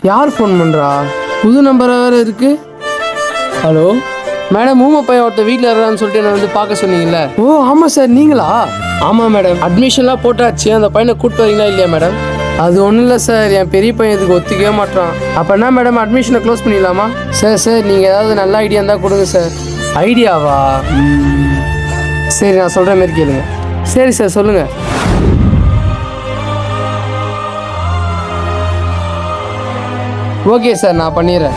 யார் ஃபோன் பண்ணுறா? புது நம்பராக வேறு இருக்கு. ஹலோ மேடம், ஊமை பையன் ஒருத்தர் வீட்டில் இருக்கான்னு சொல்லிட்டு என்னை வந்து பார்க்க சொன்னீங்கல்ல? ஓ ஆமாம் சார், நீங்களா? ஆமாம் மேடம், அட்மிஷன்லாம் போட்டாச்சு. அந்த பையனை கூப்பிட்டு வரீங்களா இல்லையா மேடம்? அது ஒன்றும் இல்லை சார், என் பெரிய பையன் இதுக்கு ஒத்துக்கவே மாட்டான். அப்போ என்ன மேடம், அட்மிஷனை க்ளோஸ் பண்ணிடலாமா? சார் நீங்கள் ஏதாவது நல்ல ஐடியா இருந்தால் கொடுங்க சார். ஐடியாவா? சரி, நான் சொல்கிற மாதிரி கேளுங்க. சரி சார், சொல்லுங்கள். ஓகே சார், நான் பண்ணிடுறேன்.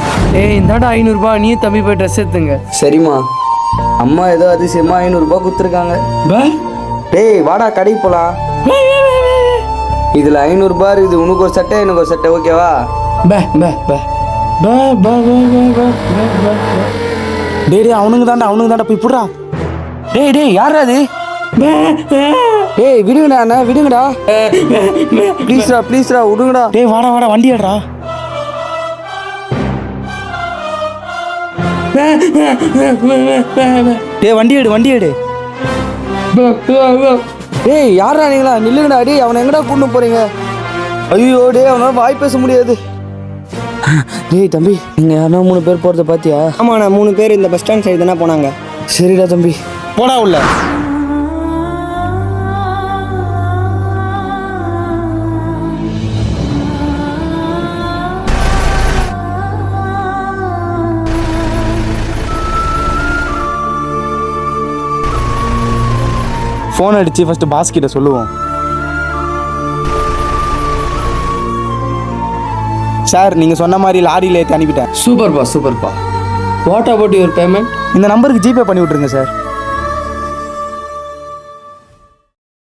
இந்தாடா 500 ரூபாய், நீயும் தம்பி போய் ட்ரெஸ் எடுத்துங்க. சரிம்மா. அம்மா ஏதோ அதிசயமா 500 ரூபாய் கொடுத்துருக்காங்க. டேய் வாடா கடைக்கு போலாம். இதுல 500 ரூபாய் இருக்குது. உனக்கு ஒரு சட்டை, எனக்கு ஒரு சட்டை, ஓகேவா? டேய் அவனுங்க தாண்டா போய் புடுறா. டேய் யாரா அது? டேய் விடுங்கடா அண்ணா, விடுங்கடா. ப்ளீஸ்ரா விடுங்கடா. டேய் வாடா வண்டி ஏடுறா. டேய் வண்டி எடு. டேய் யாரா நீங்களா? நில்லுங்கடா. டேய் அவனை எங்கடா கூட்டு போறீங்க? ஐயோ டேய், அவனால வாய் பேச முடியாது. டேய் தம்பி, நீங்க யாரா 3 பேர் போறத பாத்தியா? ஆமாண்ணா, 3 பேர் இந்த பஸ் ஸ்டாண்ட் சைடு தானே போனாங்க. சரிடா தம்பி, போடா உள்ள. ஃபோன் அடிச்சு ஃபர்ஸ்ட் பாஸ் கிட்ட சொல்லுவோம். சார் நீங்க சொன்ன மாதிரி லாரியில ஏற்றி அனுப்பிட்டேன். சூப்பர்ப்பா. What about your payment? இந்த நம்பருக்கு ஜிபே பண்ணி விட்டுருங்க சார்.